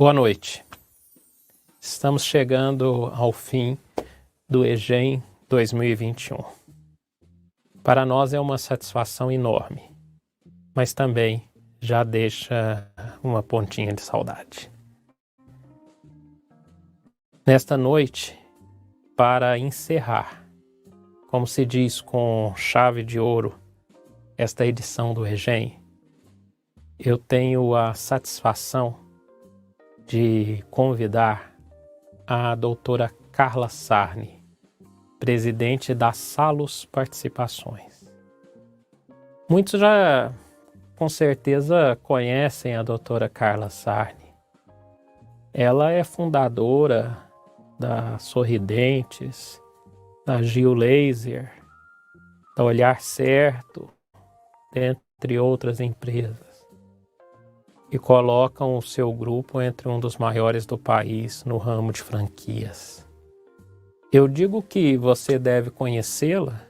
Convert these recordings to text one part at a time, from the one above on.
Boa noite. Estamos chegando ao fim do EGEM 2021. Para nós é uma satisfação enorme, mas também já deixa uma pontinha de saudade. Nesta noite, para encerrar, como se diz com chave de ouro, esta edição do EGEM, eu tenho a satisfação de convidar a doutora Carla Sarni, presidente da Salus Participações. Muitos já, com certeza, conhecem a doutora Carla Sarni. Ela é fundadora da Sorridentes, da GeoLaser, da Olhar Certo, dentre outras empresas, e colocam o seu grupo entre um dos maiores do país no ramo de franquias. Eu digo que você deve conhecê-la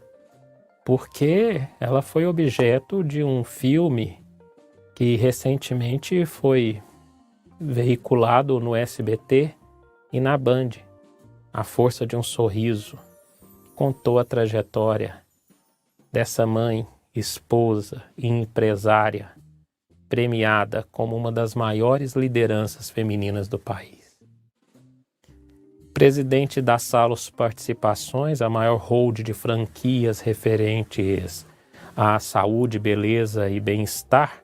porque ela foi objeto de um filme que recentemente foi veiculado no SBT e na Band, A Força de um Sorriso. Contou a trajetória dessa mãe, esposa e empresária premiada como uma das maiores lideranças femininas do país. Presidente da Salus Participações, a maior holding de franquias referentes à saúde, beleza e bem-estar,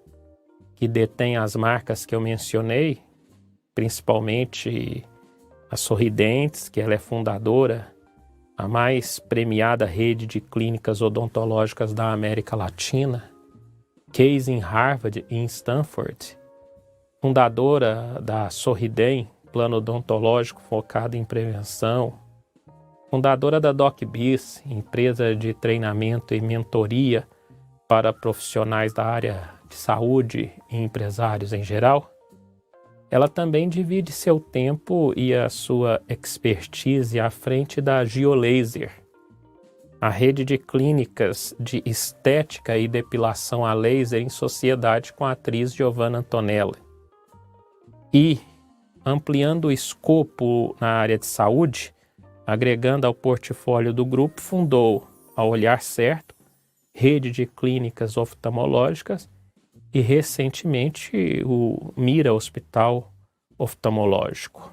que detém as marcas que eu mencionei, principalmente a Sorridentes, que ela é fundadora, a mais premiada rede de clínicas odontológicas da América Latina, Case em Harvard e em Stanford, fundadora da Sorridem, plano odontológico focado em prevenção, fundadora da DocBiz, empresa de treinamento e mentoria para profissionais da área de saúde e empresários em geral. Ela também divide seu tempo e a sua expertise à frente da GeoLaser, a rede de clínicas de estética e depilação a laser em sociedade com a atriz Giovanna Antonelli. E, ampliando o escopo na área de saúde, agregando ao portfólio do grupo, fundou a Olhar Certo, rede de clínicas oftalmológicas, e recentemente o Mira Hospital Oftalmológico.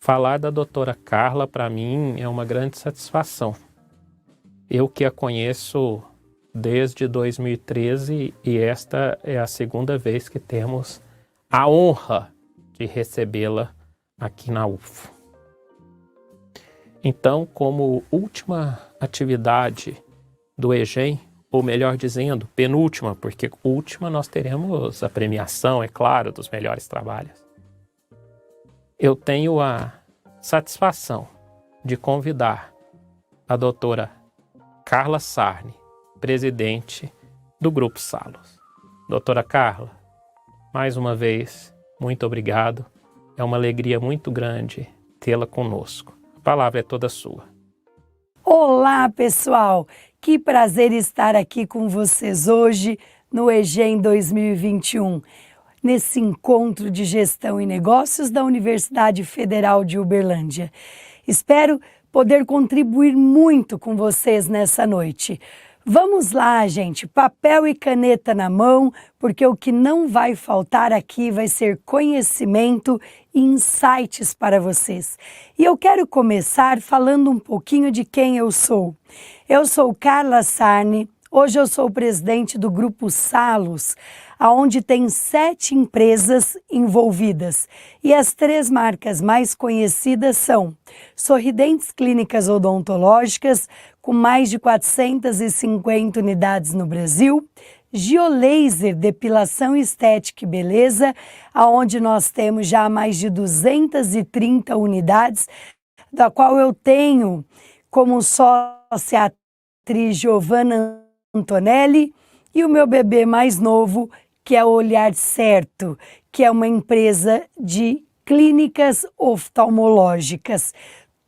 Falar da doutora Carla, para mim, é uma grande satisfação. Eu que a conheço desde 2013 e esta é a segunda vez que temos a honra de recebê-la aqui na UFO. Então, como última atividade do EGEM, ou melhor dizendo, penúltima, porque última nós teremos a premiação, é claro, dos melhores trabalhos. Eu tenho a satisfação de convidar a doutora Carla Sarni, presidente do Grupo Salus. Doutora Carla, mais uma vez, muito obrigado. É uma alegria muito grande tê-la conosco. A palavra é toda sua. Olá, pessoal! Que prazer estar aqui com vocês hoje no EGEM 2021, nesse encontro de gestão e negócios da Universidade Federal de Uberlândia. Espero poder contribuir muito com vocês nessa noite. Vamos lá, gente, papel e caneta na mão, porque o que não vai faltar aqui vai ser conhecimento e insights para vocês. E eu quero começar falando um pouquinho de quem eu sou. Eu sou Carla Sarni, hoje eu sou presidente do Grupo Salus, onde tem 7 empresas envolvidas. E as 3 marcas mais conhecidas são Sorridentes Clínicas Odontológicas, com mais de 450 unidades no Brasil, GeoLaser, Depilação Estética e Beleza, onde nós temos já mais de 230 unidades, da qual eu tenho como sócia a atriz Giovanna Antonelli e o meu bebê mais novo, que é o Olhar Certo, que é uma empresa de clínicas oftalmológicas.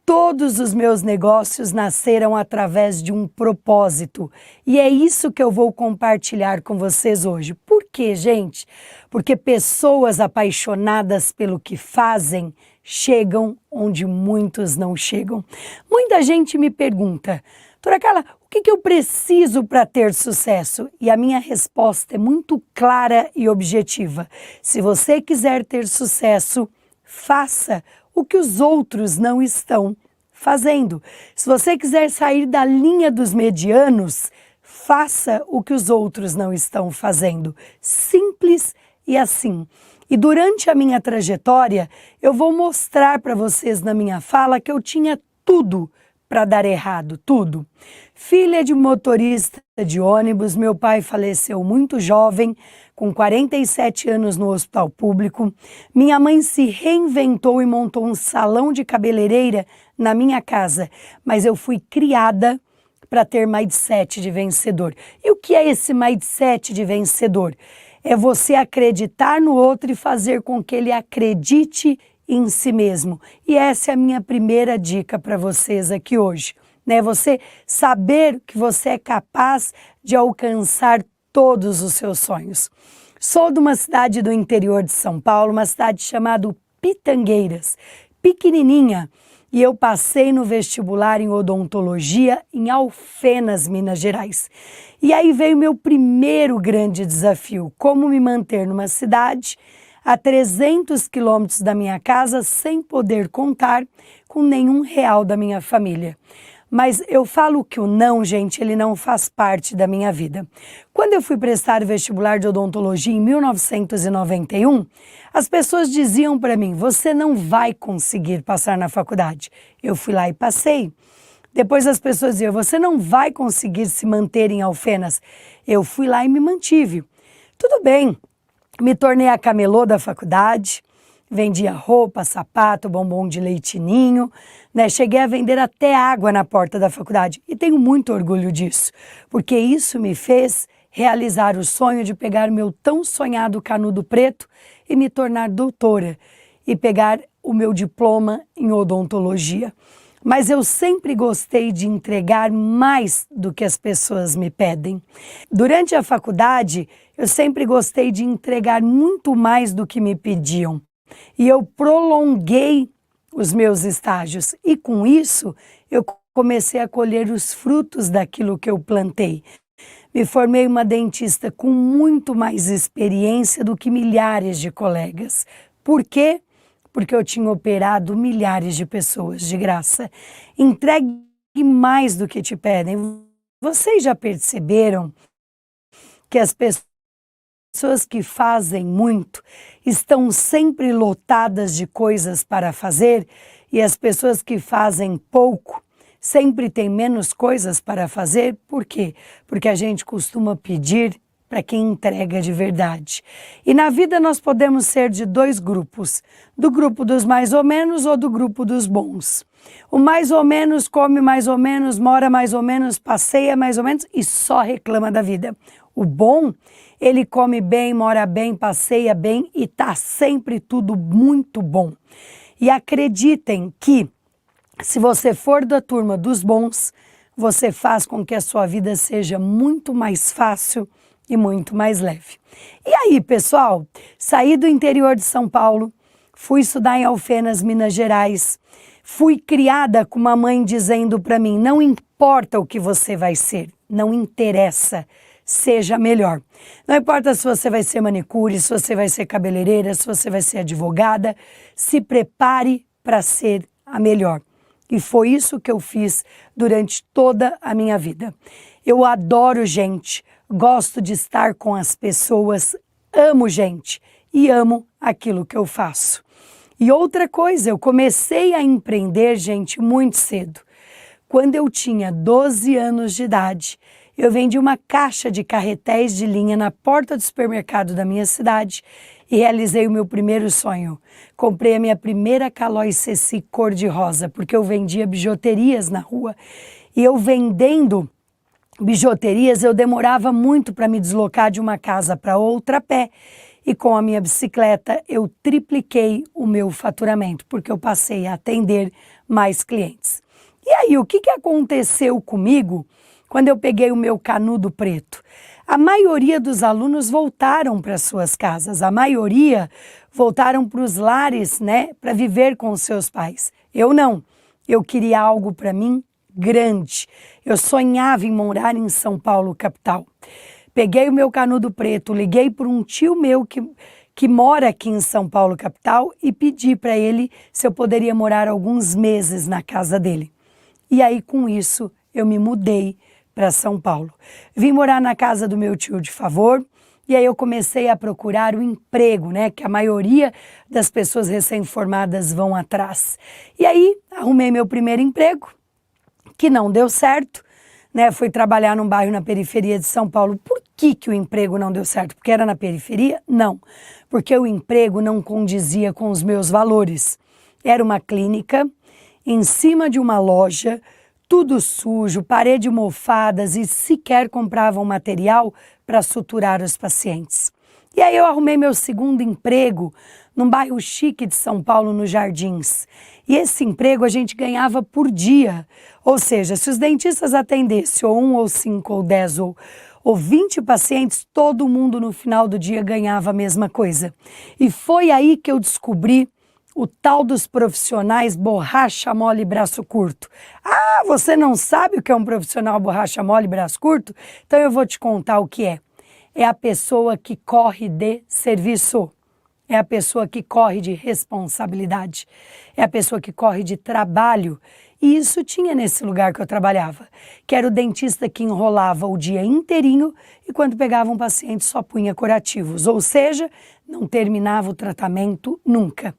Todos os meus negócios nasceram através de um propósito e é isso que eu vou compartilhar com vocês hoje. Por quê, gente? Porque pessoas apaixonadas pelo que fazem chegam onde muitos não chegam. Muita gente me pergunta, doutora Carla, o que eu preciso para ter sucesso? E a minha resposta é muito clara e objetiva. Se você quiser ter sucesso, faça o que os outros não estão fazendo. Se você quiser sair da linha dos medianos, faça o que os outros não estão fazendo. Simples e assim. E durante a minha trajetória, eu vou mostrar para vocês na minha fala que eu tinha tudo para dar errado, tudo. Filha de motorista de ônibus, meu pai faleceu muito jovem, com 47 anos no hospital público. Minha mãe se reinventou e montou um salão de cabeleireira na minha casa, mas eu fui criada para ter mindset de vencedor. E o que é esse mindset de vencedor? É você acreditar no outro e fazer com que ele acredite em si mesmo. E essa é a minha primeira dica para vocês aqui hoje, né? Você saber que você é capaz de alcançar todos os seus sonhos. Sou de uma cidade do interior de São Paulo, uma cidade chamada Pitangueiras, pequenininha, e eu passei no vestibular em odontologia em Alfenas, Minas Gerais. E aí veio meu primeiro grande desafio, como me manter numa cidade a 300 quilômetros da minha casa sem poder contar com nenhum real da minha família. Mas eu falo que o não, gente, ele não faz parte da minha vida. Quando eu fui prestar o vestibular de odontologia em 1991, as pessoas diziam para mim, você não vai conseguir passar na faculdade. Eu fui lá e passei. Depois as pessoas diziam, você não vai conseguir se manter em Alfenas. Eu fui lá e me mantive. Tudo bem, me tornei a camelô da faculdade, vendia roupa, sapato, bombom de leite ninho, né? Cheguei a vender até água na porta da faculdade e tenho muito orgulho disso, porque isso me fez realizar o sonho de pegar meu tão sonhado canudo preto e me tornar doutora e pegar o meu diploma em odontologia. Mas eu sempre gostei de entregar mais do que as pessoas me pedem. Durante a faculdade, eu sempre gostei de entregar muito mais do que me pediam. E eu prolonguei os meus estágios e com isso eu comecei a colher os frutos daquilo que eu plantei. Me formei uma dentista com muito mais experiência do que milhares de colegas. Por quê? Porque eu tinha operado milhares de pessoas de graça. Entregue mais do que te pedem. Vocês já perceberam que as pessoas que fazem muito estão sempre lotadas de coisas para fazer e as pessoas que fazem pouco sempre têm menos coisas para fazer? Por quê? Porque a gente costuma pedir para quem entrega de verdade. E na vida nós podemos ser de dois grupos, do grupo dos mais ou menos ou do grupo dos bons. O mais ou menos come mais ou menos, mora mais ou menos, passeia mais ou menos e só reclama da vida. O bom, ele come bem, mora bem, passeia bem e tá sempre tudo muito bom. E acreditem que se você for da turma dos bons, você faz com que a sua vida seja muito mais fácil e muito mais leve. E aí, pessoal, saí do interior de São Paulo, fui estudar em Alfenas, Minas Gerais, fui criada com uma mãe dizendo para mim, não importa o que você vai ser, não interessa, seja melhor. Não importa se você vai ser manicure, se você vai ser cabeleireira, se você vai ser advogada, se prepare para ser a melhor. E foi isso que eu fiz durante toda a minha vida. Eu adoro gente, gosto de estar com as pessoas, amo gente e amo aquilo que eu faço. E outra coisa, eu comecei a empreender, gente, muito cedo. Quando eu tinha 12 anos de idade, eu vendi uma caixa de carretéis de linha na porta do supermercado da minha cidade e realizei o meu primeiro sonho. Comprei a minha primeira Calói Ceci cor-de-rosa, porque eu vendia bijuterias na rua. E eu vendendo bijuterias, eu demorava muito para me deslocar de uma casa para outra a pé. E com a minha bicicleta, eu tripliquei o meu faturamento, porque eu passei a atender mais clientes. E aí, o que aconteceu comigo quando eu peguei o meu canudo preto? A maioria dos alunos voltaram para suas casas, a maioria voltaram para os lares, né, para viver com os seus pais. Eu não, eu queria algo para mim grande. Eu sonhava em morar em São Paulo, capital. Peguei o meu canudo preto, liguei para um tio meu que mora aqui em São Paulo, capital, e pedi para ele se eu poderia morar alguns meses na casa dele. E aí, com isso, eu me mudei para São Paulo. Vim morar na casa do meu tio de favor, e aí eu comecei a procurar o emprego, né, que a maioria das pessoas recém-formadas vão atrás. E aí, arrumei meu primeiro emprego, que não deu certo, né? Fui trabalhar num bairro na periferia de São Paulo. Por que o emprego não deu certo? Porque era na periferia? Não, porque o emprego não condizia com os meus valores. Era uma clínica em cima de uma loja, tudo sujo, parede mofadas e sequer compravam material para suturar os pacientes. E aí eu arrumei meu segundo emprego num bairro chique de São Paulo, nos Jardins. E esse emprego a gente ganhava por dia. Ou seja, se os dentistas atendessem ou 1, ou 5, ou 10, ou 20 pacientes, todo mundo no final do dia ganhava a mesma coisa. E foi aí que eu descobri o tal dos profissionais borracha mole e braço curto. Ah, você não sabe o que é um profissional borracha mole e braço curto? Então eu vou te contar o que é. É a pessoa que corre de serviço. É a pessoa que corre de responsabilidade. É a pessoa que corre de trabalho. E isso tinha nesse lugar que eu trabalhava, que era o dentista que enrolava o dia inteirinho e quando pegava um paciente só punha curativos, ou seja, não terminava o tratamento nunca.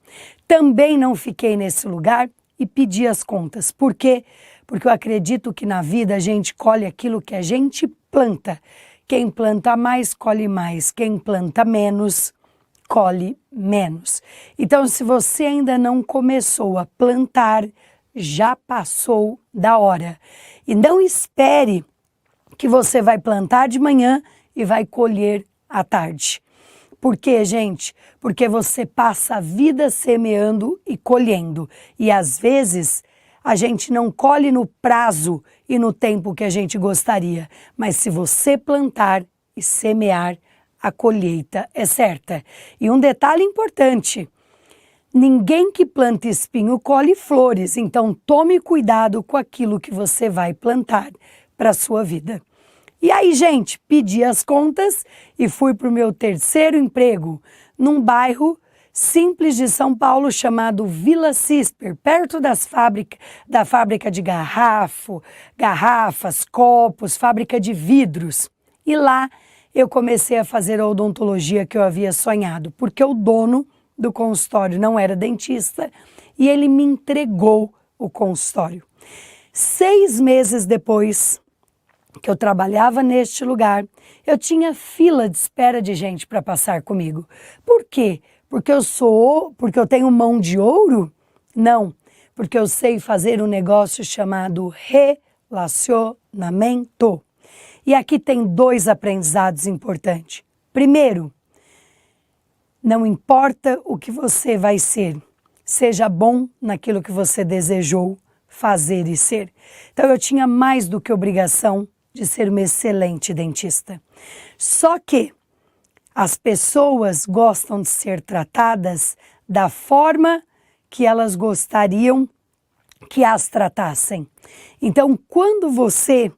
Também não fiquei nesse lugar e pedi as contas. Por quê? Porque eu acredito que na vida a gente colhe aquilo que a gente planta. Quem planta mais, colhe mais. Quem planta menos, colhe menos. Então, se você ainda não começou a plantar, já passou da hora. E não espere que você vai plantar de manhã e vai colher à tarde. Por quê, gente? Porque você passa a vida semeando e colhendo. E às vezes a gente não colhe no prazo e no tempo que a gente gostaria. Mas se você plantar e semear, a colheita é certa. E um detalhe importante: ninguém que planta espinho colhe flores, então tome cuidado com aquilo que você vai plantar para a sua vida. E aí, gente, pedi as contas e fui para o meu terceiro emprego, num bairro simples de São Paulo chamado Vila Cisper, perto da fábrica de garrafas, copos, fábrica de vidros. E lá eu comecei a fazer a odontologia que eu havia sonhado, porque o dono do consultório não era dentista e ele me entregou o consultório. 6 meses depois que eu trabalhava neste lugar, eu tinha fila de espera de gente para passar comigo. Por quê? Porque eu tenho mão de ouro? Não, porque eu sei fazer um negócio chamado relacionamento. E aqui tem 2 aprendizados importantes. Primeiro, não importa o que você vai ser, seja bom naquilo que você desejou fazer e ser. Então eu tinha mais do que obrigação de ser uma excelente dentista. Só que as pessoas gostam de ser tratadas da forma que elas gostariam que as tratassem. Então, quando você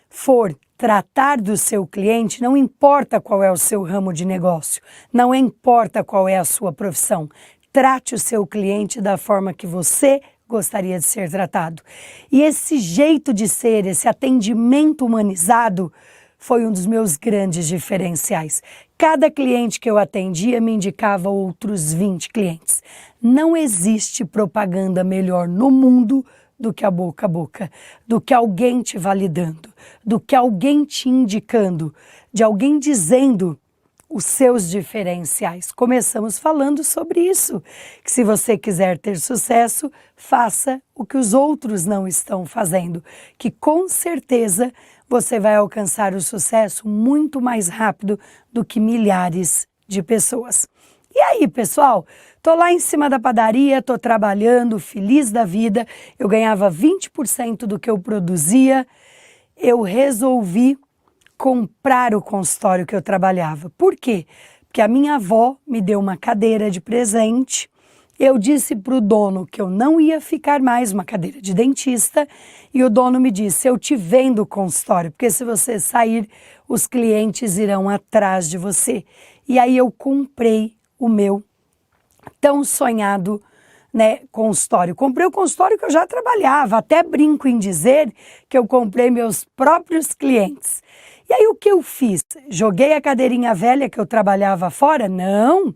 for tratar do seu cliente, não importa qual é o seu ramo de negócio, não importa qual é a sua profissão, trate o seu cliente da forma que você gostaria de ser tratado. E esse jeito de ser, esse atendimento humanizado, foi um dos meus grandes diferenciais. Cada cliente que eu atendia me indicava outros 20 clientes. Não existe propaganda melhor no mundo do que a boca, do que alguém te validando, do que alguém te indicando, de alguém dizendo os seus diferenciais. Começamos falando sobre isso, que se você quiser ter sucesso, faça o que os outros não estão fazendo, que com certeza você vai alcançar o sucesso muito mais rápido do que milhares de pessoas. E aí, pessoal, tô lá em cima da padaria, tô trabalhando, feliz da vida, eu ganhava 20% do que eu produzia, eu resolvi comprar o consultório que eu trabalhava. Por quê? Porque a minha avó me deu uma cadeira de presente. Eu disse para o dono que eu não ia ficar mais uma cadeira de dentista e o dono me disse, eu te vendo o consultório, porque se você sair, os clientes irão atrás de você. E aí eu comprei o meu tão sonhado, né, consultório. Comprei o consultório que eu já trabalhava, até brinco em dizer que eu comprei meus próprios clientes. E aí o que eu fiz? Joguei a cadeirinha velha que eu trabalhava fora? Não!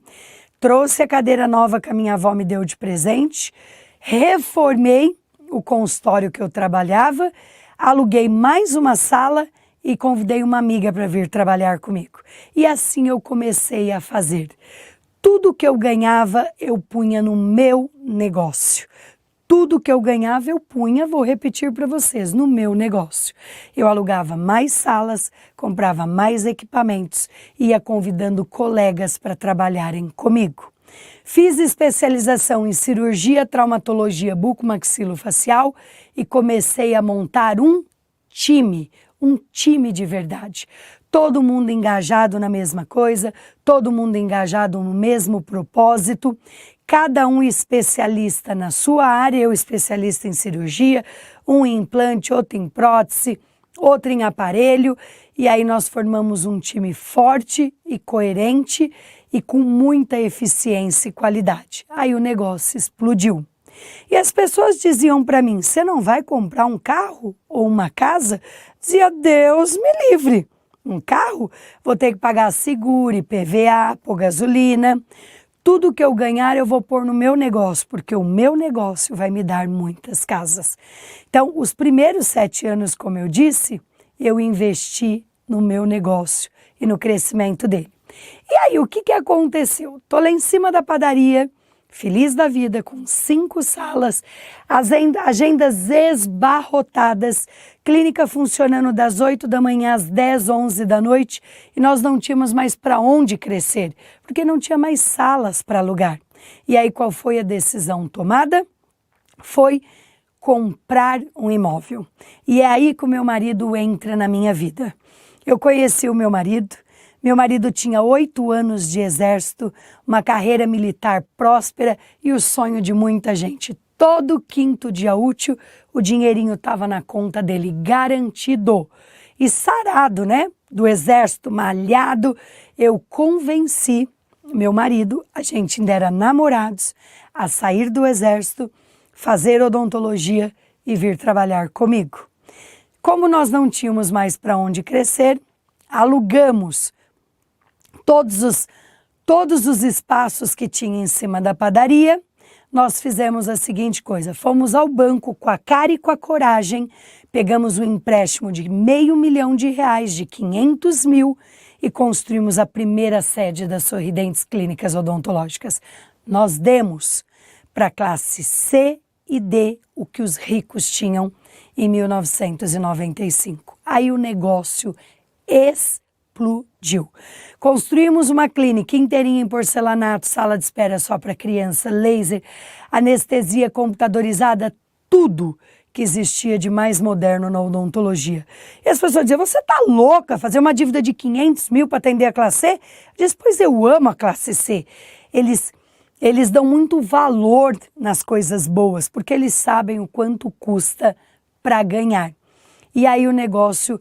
Trouxe a cadeira nova que a minha avó me deu de presente, reformei o consultório que eu trabalhava, aluguei mais uma sala e convidei uma amiga para vir trabalhar comigo. E assim eu comecei a fazer. Tudo que eu ganhava, eu punha no meu negócio. Tudo que eu ganhava, eu punha, vou repetir para vocês, no meu negócio. Eu alugava mais salas, comprava mais equipamentos, ia convidando colegas para trabalharem comigo. Fiz especialização em cirurgia, traumatologia bucomaxilofacial e comecei a montar um time de verdade. Todo mundo engajado na mesma coisa, todo mundo engajado no mesmo propósito, cada um especialista na sua área, eu especialista em cirurgia, um em implante, outro em prótese, outro em aparelho, e aí nós formamos um time forte e coerente e com muita eficiência e qualidade. Aí o negócio explodiu. E as pessoas diziam para mim, você não vai comprar um carro ou uma casa? Dizia, Deus me livre. Um carro? Vou ter que pagar seguro, IPVA, pôr gasolina. Tudo que eu ganhar eu vou pôr no meu negócio, porque o meu negócio vai me dar muitas casas. Então, os primeiros 7 anos, como eu disse, eu investi no meu negócio e no crescimento dele. E aí, o que aconteceu? Estou lá em cima da padaria, feliz da vida, com 5 salas, agendas esbarrotadas, clínica funcionando das 8 da manhã às 10, 11 da noite, e nós não tínhamos mais para onde crescer, porque não tinha mais salas para alugar. E aí qual foi a decisão tomada? Foi comprar um imóvel. E é aí que o meu marido entra na minha vida. Eu conheci o meu marido tinha 8 anos de exército, uma carreira militar próspera e o sonho de muita gente. Todo quinto dia útil, o dinheirinho estava na conta dele, garantido. E sarado, né? Do exército, malhado, eu convenci meu marido, a gente ainda era namorados, a sair do exército, fazer odontologia e vir trabalhar comigo. Como nós não tínhamos mais para onde crescer, alugamos todos os espaços que tinha em cima da padaria. Nós fizemos a seguinte coisa, fomos ao banco com a cara e com a coragem, pegamos um empréstimo de R$500 mil, de 500 mil e construímos a primeira sede das Sorridentes Clínicas Odontológicas. Nós demos para a classe C e D o que os ricos tinham em 1995. Aí o negócio explodiu. Construímos uma clínica inteirinha em porcelanato, sala de espera só para criança, laser, anestesia computadorizada, tudo que existia de mais moderno na odontologia. E as pessoas diziam, você tá louca, fazer uma dívida de 500 mil para atender a classe C? Eu disse, pois eu amo a classe C. Eles dão muito valor nas coisas boas, porque eles sabem o quanto custa para ganhar. E aí o negócio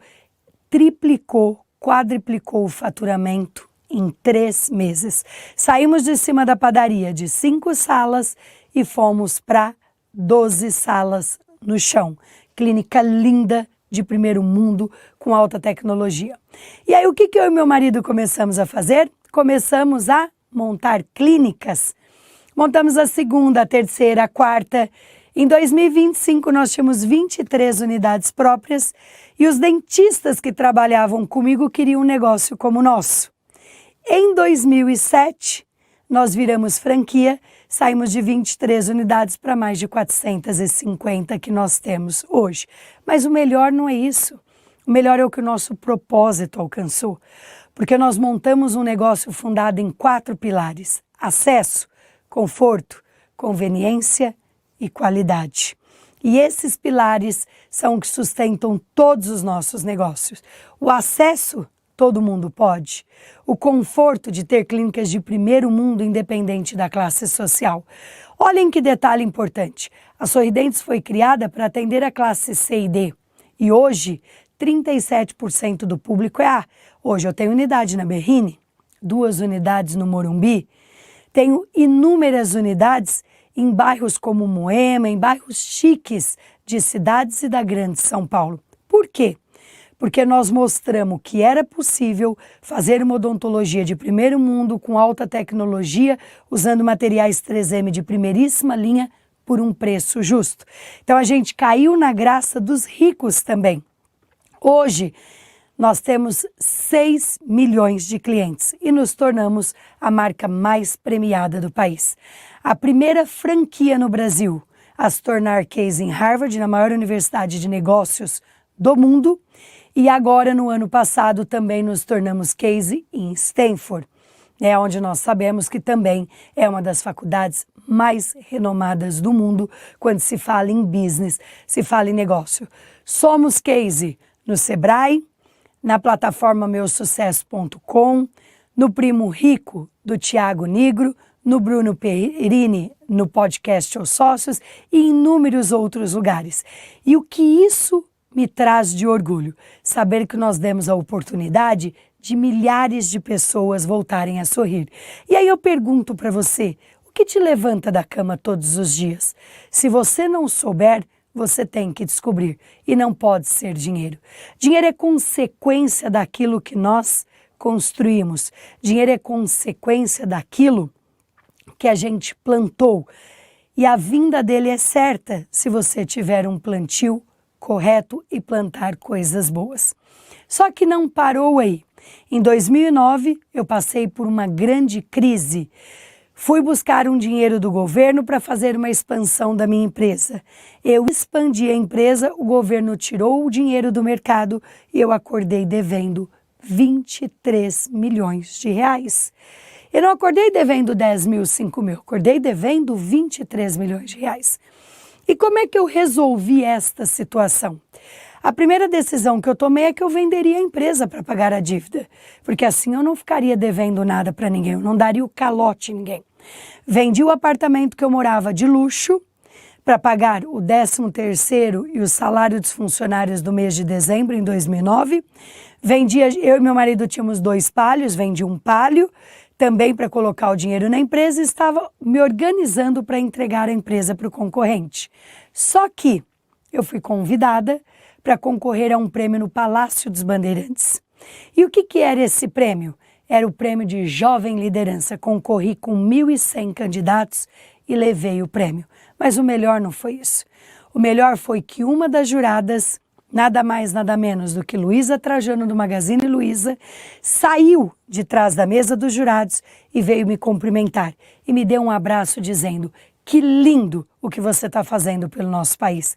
triplicou, quadriplicou o faturamento em 3 meses. Saímos de cima da padaria de 5 salas e fomos para 12 salas no chão. Clínica linda, de primeiro mundo, com alta tecnologia. E aí o que eu e meu marido começamos a fazer? Começamos a montar clínicas. Montamos a segunda, a terceira, a quarta. Em 2025 nós tínhamos 23 unidades próprias e os dentistas que trabalhavam comigo queriam um negócio como o nosso. Em 2007 nós viramos franquia, saímos de 23 unidades para mais de 450 que nós temos hoje. Mas o melhor não é isso. O melhor é o que o nosso propósito alcançou. Porque nós montamos um negócio fundado em 4 pilares: acesso, conforto, conveniência e qualidade. E esses pilares são o que sustentam todos os nossos negócios. O acesso, todo mundo pode. O conforto de ter clínicas de primeiro mundo independente da classe social. Olhem que detalhe importante. A Sorridentes foi criada para atender a classe C e D. E hoje, 37% do público é A. Hoje eu tenho unidade na Berrini, 2 unidades no Morumbi. Tenho inúmeras unidades em bairros como Moema, em bairros chiques de cidades e da grande São Paulo. Por quê? Porque nós mostramos que era possível fazer uma odontologia de primeiro mundo com alta tecnologia, usando materiais 3M de primeiríssima linha por um preço justo. Então a gente caiu na graça dos ricos também. Hoje nós temos 6 milhões de clientes e nos tornamos a marca mais premiada do país. A primeira franquia no Brasil a se tornar case em Harvard, na maior universidade de negócios do mundo. E agora, no ano passado, também nos tornamos case em Stanford, onde nós sabemos que também é uma das faculdades mais renomadas do mundo quando se fala em business, se fala em negócio. Somos case no Sebrae, na plataforma meusucesso.com, no Primo Rico do Tiago Nigro, no Bruno Perini, no podcast Os Sócios e em inúmeros outros lugares. E o que isso me traz de orgulho? Saber que nós demos a oportunidade de milhares de pessoas voltarem a sorrir. E aí eu pergunto para você, o que te levanta da cama todos os dias? Se você não souber, você tem que descobrir. E não pode ser dinheiro. Dinheiro é consequência daquilo que nós construímos. Dinheiro é consequência daquilo que a gente plantou. E a vinda dele é certa se você tiver um plantio correto e plantar coisas boas. Só que não parou aí. Em 2009, eu passei por uma grande crise. Fui buscar um dinheiro do governo para fazer uma expansão da minha empresa. Eu expandi a empresa, o governo tirou o dinheiro do mercado e eu acordei devendo 23 milhões de reais. Eu não acordei devendo 10 mil, 5 mil, acordei devendo 23 milhões de reais. E como é que eu resolvi esta situação? A primeira decisão que eu tomei é que eu venderia a empresa para pagar a dívida, porque assim eu não ficaria devendo nada para ninguém, eu não daria o calote a ninguém. Vendi o apartamento que eu morava de luxo para pagar o 13º e o salário dos funcionários do mês de dezembro em 2009. Eu e meu marido tínhamos 2 palhos, vendi um palio, também para colocar o dinheiro na empresa, e estava me organizando para entregar a empresa para o concorrente. Só que eu fui convidada para concorrer a um prêmio no Palácio dos Bandeirantes. E o que era esse prêmio? Era o prêmio de Jovem Liderança. Concorri com 1.100 candidatos e levei o prêmio. Mas o melhor não foi isso. O melhor foi que uma das juradas, nada mais, nada menos do que Luísa Trajano, do Magazine Luiza, saiu de trás da mesa dos jurados e veio me cumprimentar. E me deu um abraço dizendo: que lindo o que você está fazendo pelo nosso país.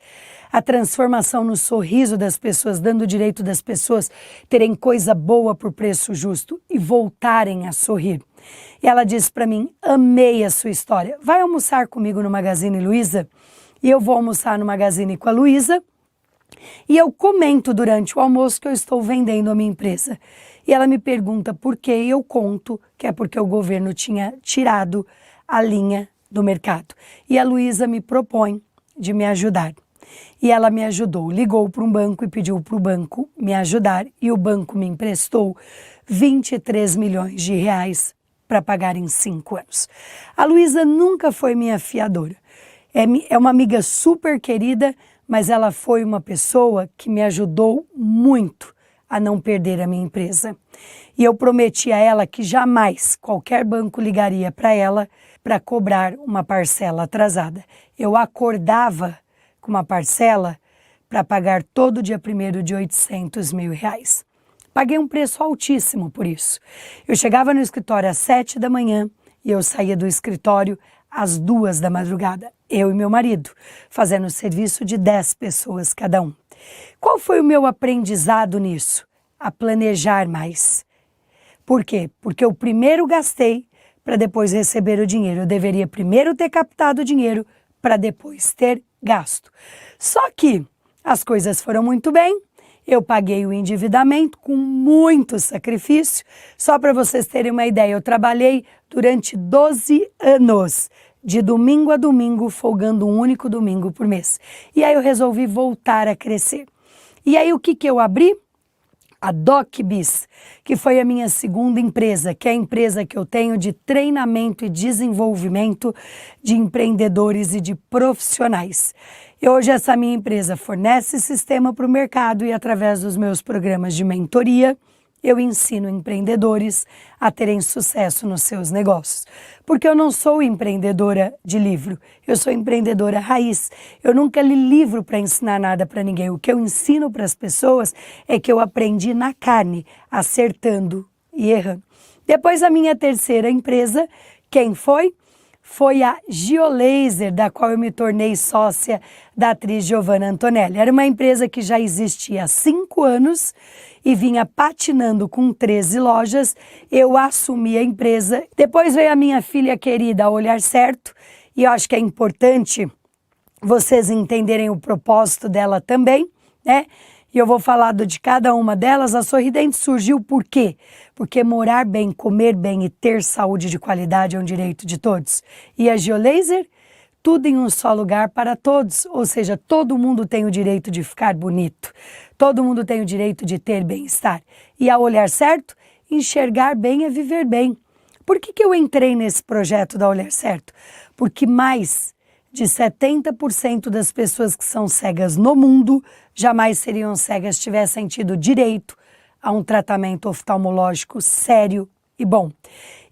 A transformação no sorriso das pessoas, dando o direito das pessoas terem coisa boa por preço justo e voltarem a sorrir. E ela disse para mim: amei a sua história. Vai almoçar comigo no Magazine Luiza? E eu vou almoçar no Magazine com a Luísa. E eu comento durante o almoço que eu estou vendendo a minha empresa. E ela me pergunta por quê, e eu conto que é porque o governo tinha tirado a linha do mercado. E a Luísa me propõe de me ajudar. E ela me ajudou, ligou para um banco e pediu para o banco me ajudar. E o banco me emprestou 23 milhões de reais para pagar em 5 anos. A Luísa nunca foi minha fiadora. É uma amiga super querida, mas ela foi uma pessoa que me ajudou muito a não perder a minha empresa. E eu prometi a ela que jamais qualquer banco ligaria para ela para cobrar uma parcela atrasada. Eu acordava com uma parcela para pagar todo dia 1º de 800 mil reais. Paguei um preço altíssimo por isso. Eu chegava no escritório às 7 da manhã e eu saía do escritório às 2 da madrugada. Eu e meu marido, fazendo serviço de 10 pessoas cada um. Qual foi o meu aprendizado nisso? A planejar mais. Por quê? Porque eu primeiro gastei para depois receber o dinheiro. Eu deveria primeiro ter captado o dinheiro para depois ter gasto. Só que as coisas foram muito bem, eu paguei o endividamento com muito sacrifício. Só para vocês terem uma ideia, eu trabalhei durante 12 anos, de domingo a domingo, folgando um único domingo por mês. E aí eu resolvi voltar a crescer. E aí o que eu abri? A DocBiz, que foi a minha segunda empresa, que é a empresa que eu tenho de treinamento e desenvolvimento de empreendedores e de profissionais. E hoje essa minha empresa fornece sistema para o mercado e através dos meus programas de mentoria, eu ensino empreendedores a terem sucesso nos seus negócios. Porque eu não sou empreendedora de livro, eu sou empreendedora raiz. Eu nunca li livro para ensinar nada para ninguém. O que eu ensino para as pessoas é que eu aprendi na carne, acertando e errando. Depois a minha terceira empresa, quem foi? Foi a Geolaser, da qual eu me tornei sócia da atriz Giovanna Antonelli. Era uma empresa que já existia há 5 anos e vinha patinando com 13 lojas. Eu assumi a empresa. Depois veio a minha filha querida, a Olhar Certo, e eu acho que é importante vocês entenderem o propósito dela também, né? E eu vou falar de cada uma delas. A Sorridente surgiu por quê? Porque morar bem, comer bem e ter saúde de qualidade é um direito de todos. E a Geolaser, tudo em um só lugar para todos. Ou seja, todo mundo tem o direito de ficar bonito. Todo mundo tem o direito de ter bem-estar. E a Olhar Certo, enxergar bem é viver bem. Por que eu entrei nesse projeto da Olhar Certo? Porque mais de 70% das pessoas que são cegas no mundo jamais seriam cegas se tivessem tido direito a um tratamento oftalmológico sério e bom.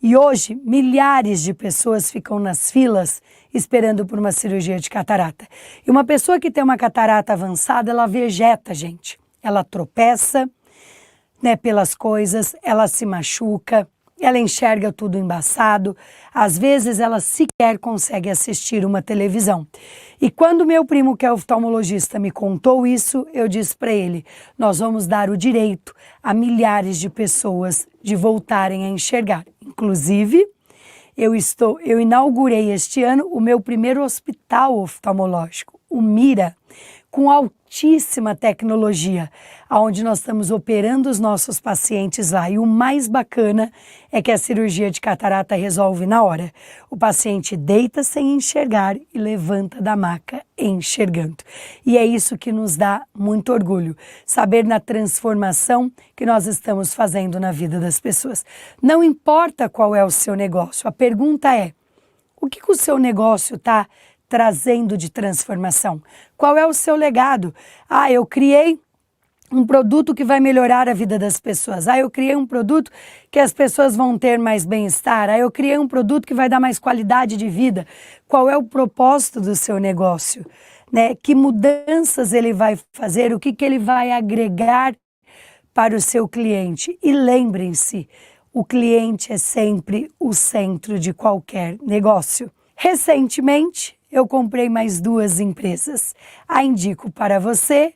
E hoje, milhares de pessoas ficam nas filas esperando por uma cirurgia de catarata. E uma pessoa que tem uma catarata avançada, ela vegeta, gente. Ela tropeça, né, pelas coisas, ela se machuca, ela enxerga tudo embaçado, às vezes ela sequer consegue assistir uma televisão. E quando meu primo, que é oftalmologista, me contou isso, eu disse para ele, nós vamos dar o direito a milhares de pessoas de voltarem a enxergar. Inclusive, eu inaugurei este ano o meu primeiro hospital oftalmológico, o Mira, com altíssima tecnologia, onde nós estamos operando os nossos pacientes lá. E o mais bacana é que a cirurgia de catarata resolve na hora. O paciente deita sem enxergar e levanta da maca enxergando. E é isso que nos dá muito orgulho, saber na transformação que nós estamos fazendo na vida das pessoas. Não importa qual é o seu negócio, a pergunta é, o que o seu negócio está trazendo de transformação? Qual é o seu legado? Ah, eu criei um produto que vai melhorar a vida das pessoas. Ah, eu criei um produto que as pessoas vão ter mais bem-estar. Ah, eu criei um produto que vai dar mais qualidade de vida. Qual é o propósito do seu negócio? Né? Que mudanças ele vai fazer? O que ele vai agregar para o seu cliente? E lembrem-se, o cliente é sempre o centro de qualquer negócio. Recentemente, eu comprei mais 2 empresas. A Indico para você,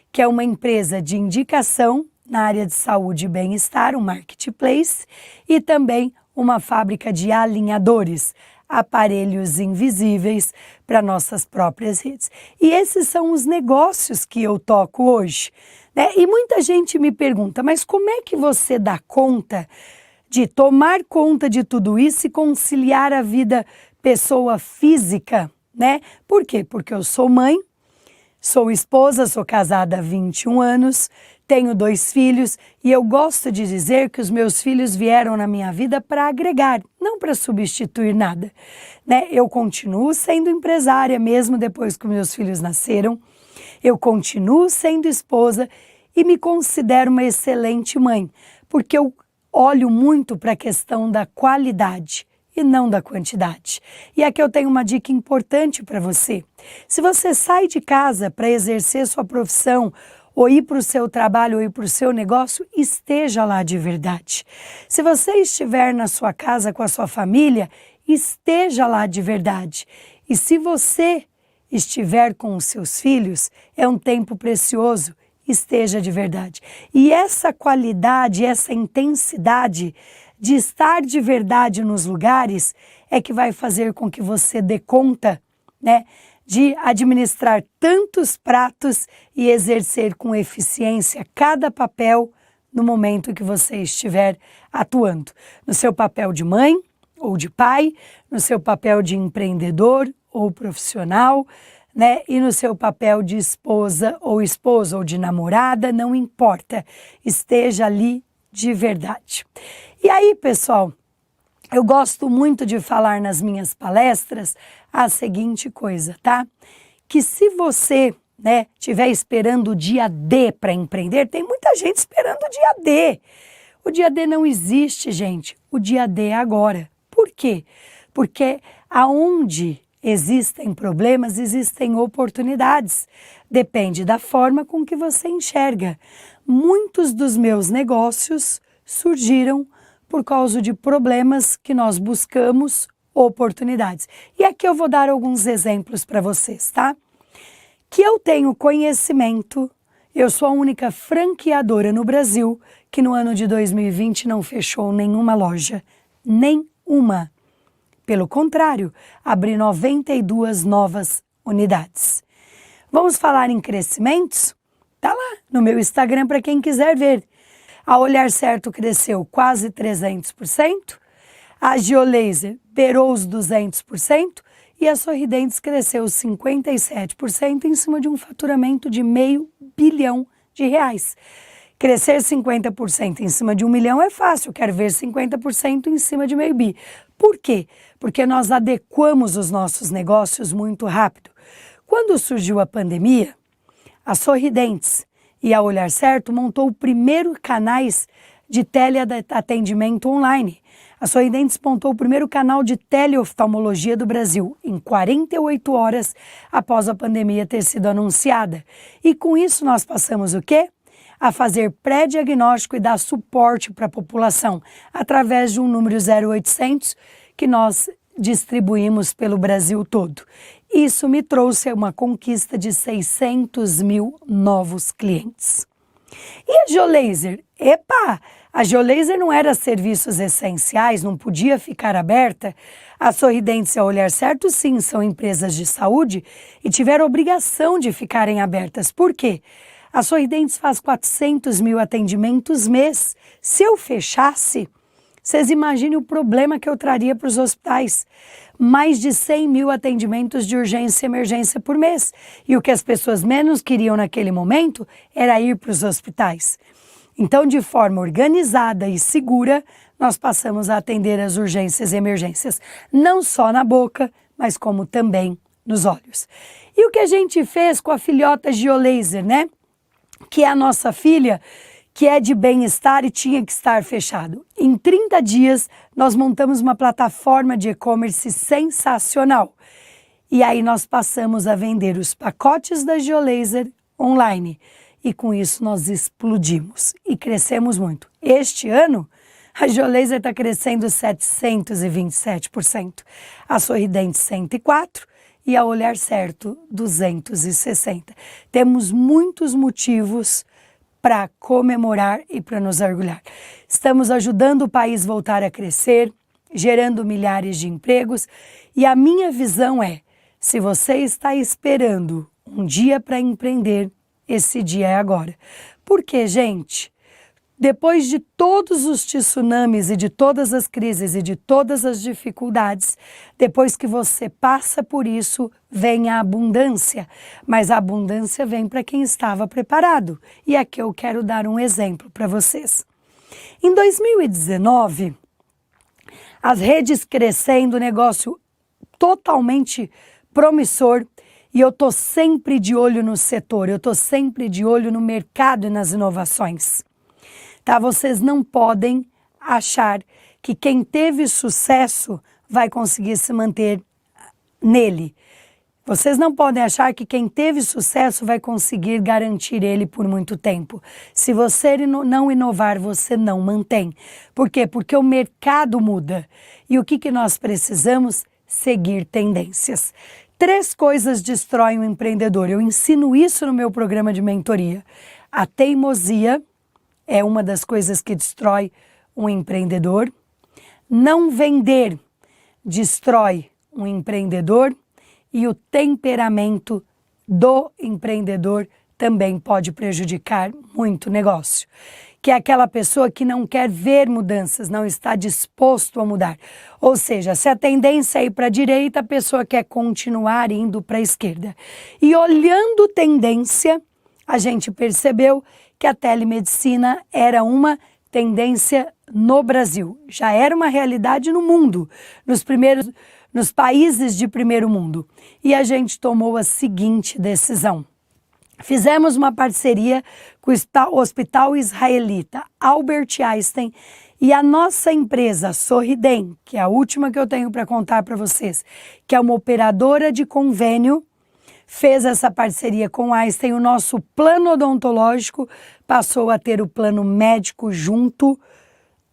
que é uma empresa de indicação na área de saúde e bem-estar, um marketplace, e também uma fábrica de alinhadores, aparelhos invisíveis para nossas próprias redes. E esses são os negócios que eu toco hoje, né? E muita gente me pergunta, mas como é que você dá conta de tomar conta de tudo isso e conciliar a vida pessoa física, né? Por quê? Porque eu sou mãe, sou esposa, sou casada há 21 anos, tenho 2 filhos e eu gosto de dizer que os meus filhos vieram na minha vida para agregar, não para substituir nada, né? Eu continuo sendo empresária mesmo depois que meus filhos nasceram, eu continuo sendo esposa e me considero uma excelente mãe, porque eu olho muito para a questão da qualidade e não da quantidade. E aqui eu tenho uma dica importante para você. Se você sai de casa para exercer sua profissão, ou ir para o seu trabalho, ou ir para o seu negócio, esteja lá de verdade. Se você estiver na sua casa com a sua família, esteja lá de verdade. E se você estiver com os seus filhos, é um tempo precioso, esteja de verdade. E essa qualidade, essa intensidade de estar de verdade nos lugares é que vai fazer com que você dê conta, né, de administrar tantos pratos e exercer com eficiência cada papel no momento que você estiver atuando. No seu papel de mãe ou de pai, no seu papel de empreendedor ou profissional, né? E no seu papel de esposa ou de namorada, não importa, esteja ali de verdade. E aí, pessoal, eu gosto muito de falar nas minhas palestras a seguinte coisa, tá? Que se você, né, estiver esperando o dia D para empreender, tem muita gente esperando o dia D. O dia D não existe, gente. O dia D é agora. Por quê? Porque aonde existem problemas, existem oportunidades. Depende da forma com que você enxerga. Muitos dos meus negócios surgiram por causa de problemas que nós buscamos oportunidades. E aqui eu vou dar alguns exemplos para vocês, tá? Que eu tenho conhecimento, eu sou a única franqueadora no Brasil que no ano de 2020 não fechou nenhuma loja. Nenhuma. Pelo contrário, abri 92 novas unidades. Vamos falar em crescimentos? Tá lá no meu Instagram para quem quiser ver. A Olhar Certo cresceu quase 300%, a Geolaser beirou os 200% e a Sorridentes cresceu 57% em cima de um faturamento de R$500 milhão. Crescer 50% em cima de 1 milhão é fácil, quero ver 50% em cima de R$500 milhão. Por quê? Porque nós adequamos os nossos negócios muito rápido. Quando surgiu a pandemia, a Sorridentes e a Olhar Certo montou o primeiro canais de teleatendimento online. A Sorridentes montou o primeiro canal de teleoftalmologia do Brasil em 48 horas após a pandemia ter sido anunciada. E com isso nós passamos o quê? A fazer pré-diagnóstico e dar suporte para a população através de um número 0800 que nós distribuímos pelo Brasil todo. Isso me trouxe uma conquista de 600 mil novos clientes. E a Geolaser? Epa! A Geolaser não era serviços essenciais, não podia ficar aberta. A Sorridentes e a Olhar Certo, sim, são empresas de saúde e tiveram obrigação de ficarem abertas. Por quê? A Sorridentes faz 400 mil atendimentos mês. Se eu fechasse, vocês imaginem o problema que eu traria para os hospitais. Mais de 100 mil atendimentos de urgência e emergência por mês. E o que as pessoas menos queriam naquele momento era ir para os hospitais. Então, de forma organizada e segura, nós passamos a atender as urgências e emergências, não só na boca, mas como também nos olhos. E o que a gente fez com a filhota Geolaser, né? Que é a nossa filha, que é de bem-estar e tinha que estar fechado. Em 30 dias, nós montamos uma plataforma de e-commerce sensacional. E aí nós passamos a vender os pacotes da Geolaser online. E com isso nós explodimos e crescemos muito. Este ano, a Geolaser está crescendo 727%, a Sorridentes 104% e a Olhar Certo 260%. Temos muitos motivos para comemorar e para nos orgulhar. Estamos ajudando o país a voltar a crescer, gerando milhares de empregos e a minha visão é, se você está esperando um dia para empreender, esse dia é agora. Porque, gente, depois de todos os tsunamis e de todas as crises e de todas as dificuldades, depois que você passa por isso, vem a abundância. Mas a abundância vem para quem estava preparado. E aqui eu quero dar um exemplo para vocês. Em 2019, as redes crescendo, negócio totalmente promissor, e eu estou sempre de olho no setor, eu estou sempre de olho no mercado e nas inovações. Tá? Vocês não podem achar que quem teve sucesso vai conseguir se manter nele. Vocês não podem achar que quem teve sucesso vai conseguir garantir ele por muito tempo. Se você não inovar, você não mantém. Por quê? Porque o mercado muda. E o que nós precisamos? Seguir tendências. 3 coisas destroem o empreendedor. Eu ensino isso no meu programa de mentoria. A teimosia é uma das coisas que destrói um empreendedor. Não vender destrói um empreendedor. e o temperamento do empreendedor também pode prejudicar muito o negócio. Que é aquela pessoa que não quer ver mudanças, não está disposto a mudar. Ou seja, se a tendência é ir para a direita, a pessoa quer continuar indo para a esquerda. E olhando tendência, a gente percebeu que a telemedicina era uma tendência no Brasil. Já era uma realidade no mundo, nos países de primeiro mundo. E a gente tomou a seguinte decisão. Fizemos uma parceria com o Hospital Israelita Albert Einstein e a nossa empresa Sorridem, que é a última que eu tenho para contar para vocês, que é uma operadora de convênio, fez essa parceria com Einstein. O nosso plano odontológico passou a ter o plano médico junto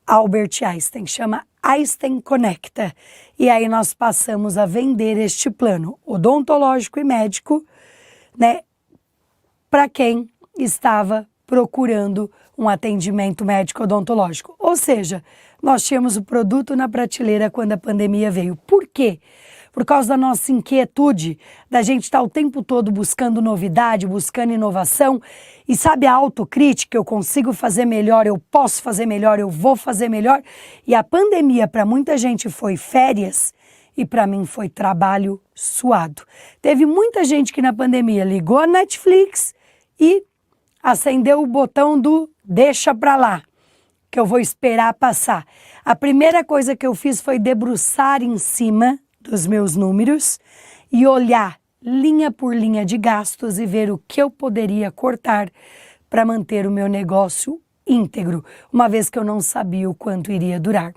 Albert Einstein, chama Einstein Conecta. E aí nós passamos a vender este plano odontológico e médico, né, para quem estava procurando um atendimento médico odontológico. Ou seja, nós tínhamos o produto na prateleira quando a pandemia veio. Por quê? Por causa da nossa inquietude, da gente estar o tempo todo buscando novidade, buscando inovação. E sabe a autocrítica, eu consigo fazer melhor, eu posso fazer melhor, eu vou fazer melhor. E a pandemia para muita gente foi férias e para mim foi trabalho suado. Teve muita gente que na pandemia ligou a Netflix e acendeu o botão do deixa pra lá, que eu vou esperar passar. A primeira coisa que eu fiz foi debruçar em cima dos meus números e olhar linha por linha de gastos e ver o que eu poderia cortar para manter o meu negócio íntegro, uma vez que eu não sabia o quanto iria durar.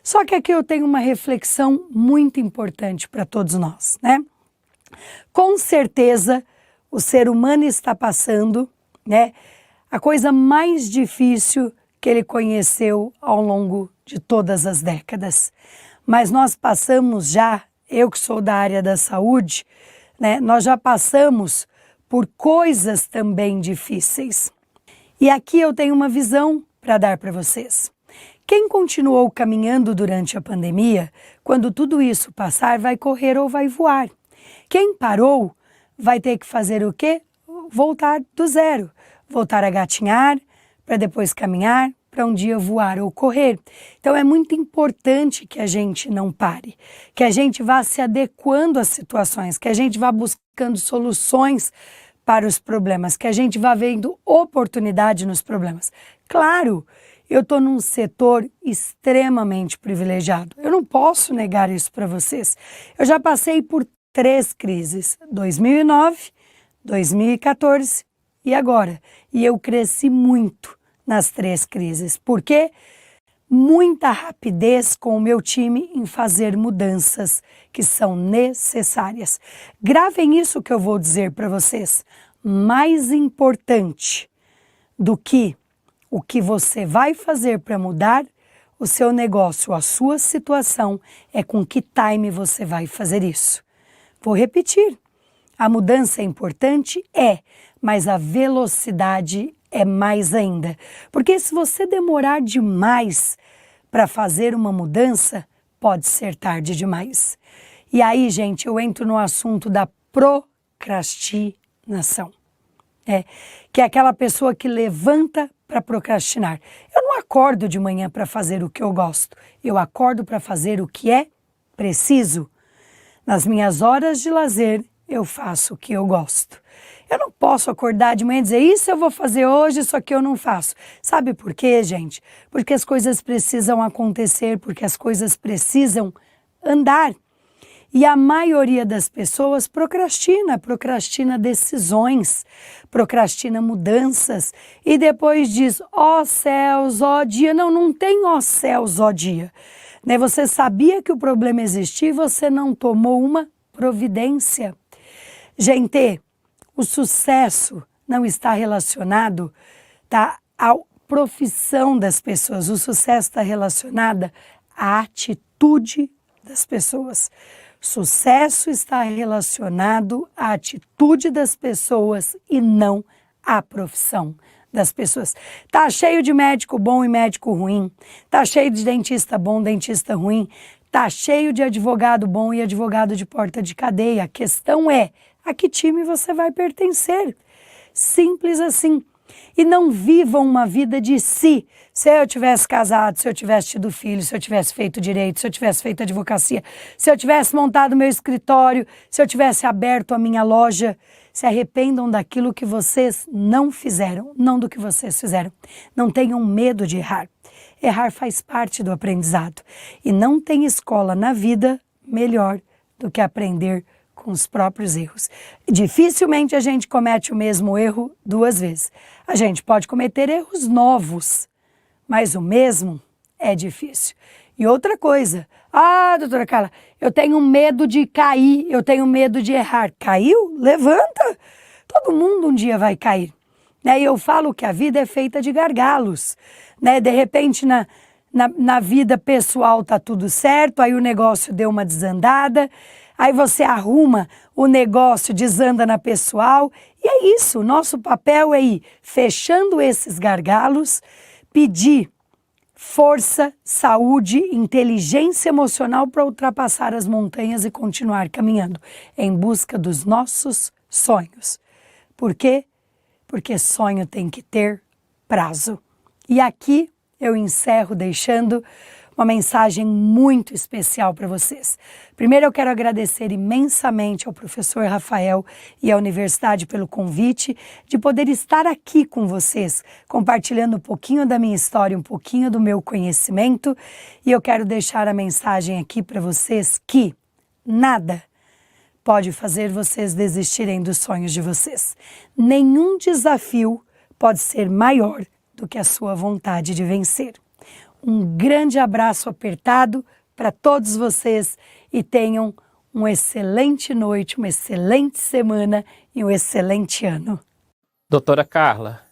Só que aqui eu tenho uma reflexão muito importante para todos nós, né? Com certeza, o ser humano está passando, né, a coisa mais difícil que ele conheceu ao longo de todas as décadas. Mas nós passamos já, eu que sou da área da saúde, né, nós já passamos por coisas também difíceis. E aqui eu tenho uma visão para dar para vocês. Quem continuou caminhando durante a pandemia, quando tudo isso passar, vai correr ou vai voar. Quem parou vai ter que fazer o quê? Voltar do zero. Voltar a gatinhar, para depois caminhar, para um dia voar ou correr. Então é muito importante que a gente não pare, que a gente vá se adequando às situações, que a gente vá buscando soluções para os problemas, que a gente vá vendo oportunidade nos problemas. Claro, eu estou num setor extremamente privilegiado. Eu não posso negar isso para vocês. Eu já passei por 3 crises, 2009, 2014 e agora. E eu cresci muito nas 3 crises. Por quê? Muita rapidez com o meu time em fazer mudanças que são necessárias. Gravem isso que eu vou dizer para vocês. Mais importante do que o que você vai fazer para mudar o seu negócio, a sua situação, é com que time você vai fazer isso. Vou repetir, a mudança é importante? É, mas a velocidade é mais ainda. Porque se você demorar demais para fazer uma mudança, pode ser tarde demais. E aí, gente, eu entro no assunto da procrastinação. Que é aquela pessoa que levanta para procrastinar. Eu não acordo de manhã para fazer o que eu gosto, eu acordo para fazer o que é preciso. Nas minhas horas de lazer, eu faço o que eu gosto. Eu não posso acordar de manhã e dizer, isso eu vou fazer hoje, isso aqui eu não faço. Sabe por quê, gente? Porque as coisas precisam acontecer, porque as coisas precisam andar. E a maioria das pessoas procrastina decisões, procrastina mudanças e depois diz, ó céus, ó dia. Não tem ó céus, ó dia. Né? Você sabia que o problema existia e você não tomou uma providência. Gente, o sucesso não está relacionado à profissão das pessoas. O sucesso está relacionado à atitude das pessoas. Sucesso está relacionado à atitude das pessoas e não à profissão das pessoas. Tá cheio de médico bom e médico ruim, tá cheio de dentista bom, dentista ruim, Tá cheio de advogado bom e advogado de porta de cadeia. A questão é, a que time você vai pertencer? Simples assim. E não vivam uma vida de si. Se eu tivesse casado, se eu tivesse tido filho, se eu tivesse feito direito, se eu tivesse feito advocacia, se eu tivesse montado meu escritório, se eu tivesse aberto a minha loja, se arrependam daquilo que vocês não fizeram, não do que vocês fizeram. Não tenham medo de errar. Errar faz parte do aprendizado. E não tem escola na vida melhor do que aprender com os próprios erros. Dificilmente a gente comete o mesmo erro duas vezes. A gente pode cometer erros novos, mas o mesmo é difícil. E outra coisa, doutora Carla, eu tenho medo de cair, eu tenho medo de errar. Caiu? Levanta! Todo mundo um dia vai cair. E eu falo que a vida é feita de gargalos. De repente, na vida pessoal tá tudo certo, aí o negócio deu uma desandada, aí você arruma o negócio, desanda na pessoal, e é isso, o nosso papel é ir fechando esses gargalos, pedir força, saúde, inteligência emocional para ultrapassar as montanhas e continuar caminhando em busca dos nossos sonhos. Por quê? Porque sonho tem que ter prazo. E aqui eu encerro deixando uma mensagem muito especial para vocês. Primeiro eu quero agradecer imensamente ao professor Rafael e à Universidade pelo convite de poder estar aqui com vocês, compartilhando um pouquinho da minha história, um pouquinho do meu conhecimento. E eu quero deixar a mensagem aqui para vocês que nada pode fazer vocês desistirem dos sonhos de vocês. Nenhum desafio pode ser maior do que a sua vontade de vencer. Um grande abraço apertado para todos vocês e tenham uma excelente noite, uma excelente semana e um excelente ano. Doutora Carla,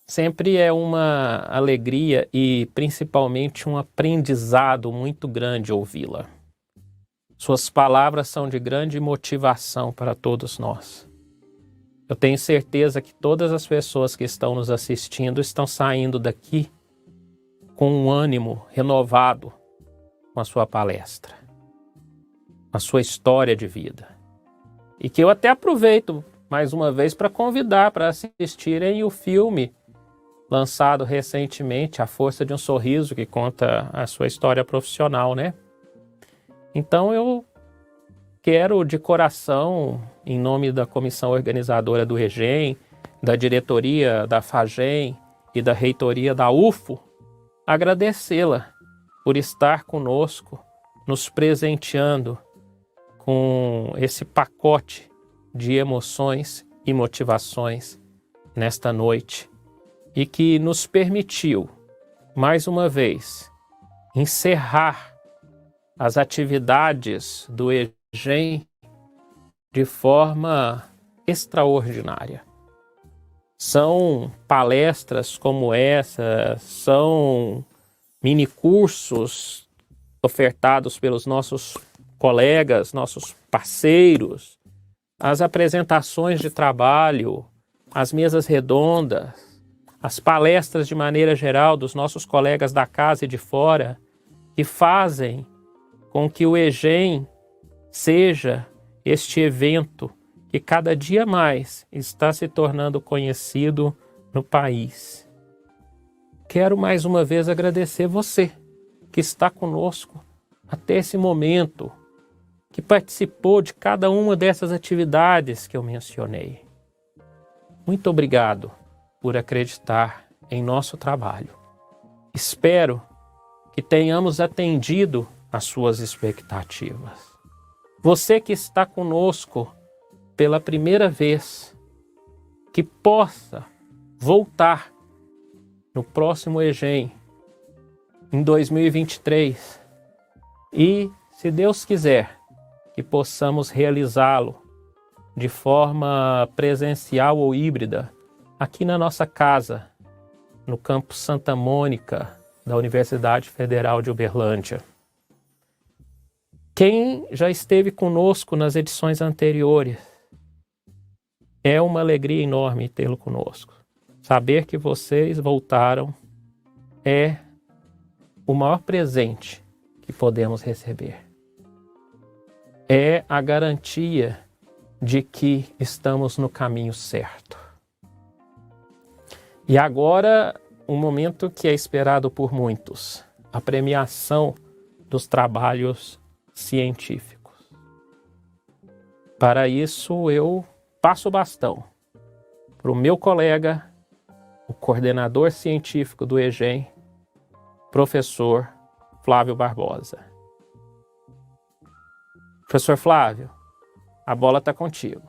sempre é uma alegria e principalmente um aprendizado muito grande ouvi-la. Suas palavras são de grande motivação para todos nós. Eu tenho certeza que todas as pessoas que estão nos assistindo estão saindo daqui com um ânimo renovado com a sua palestra, com a sua história de vida. E que eu até aproveito mais uma vez para convidar para assistirem o filme lançado recentemente, A Força de um Sorriso, que conta a sua história profissional, né? Então eu quero de coração, em nome da comissão organizadora do EGEM, da diretoria da FAGEM e da reitoria da UFO, agradecê-la por estar conosco, nos presenteando com esse pacote de emoções e motivações nesta noite e que nos permitiu, mais uma vez, encerrar as atividades do EGEM de forma extraordinária. São palestras como essa, são minicursos ofertados pelos nossos colegas, nossos parceiros, as apresentações de trabalho, as mesas redondas, as palestras de maneira geral dos nossos colegas da casa e de fora, que fazem com que o EGEM seja este evento que cada dia mais está se tornando conhecido no país. Quero mais uma vez agradecer você que está conosco até esse momento, que participou de cada uma dessas atividades que eu mencionei. Muito obrigado por acreditar em nosso trabalho. Espero que tenhamos atendido às suas expectativas. Você que está conosco pela primeira vez, que possa voltar no próximo EGEM, em 2023, e, se Deus quiser, que possamos realizá-lo de forma presencial ou híbrida, aqui na nossa casa, no campus Santa Mônica, da Universidade Federal de Uberlândia. Quem já esteve conosco nas edições anteriores, é uma alegria enorme tê-lo conosco. Saber que vocês voltaram é o maior presente que podemos receber. É a garantia de que estamos no caminho certo. E agora, um momento que é esperado por muitos, a premiação dos trabalhos científicos. Para isso, eu passo o bastão para o meu colega, o coordenador científico do EGEM, professor Flávio Barbosa. Professor Flávio, a bola está contigo.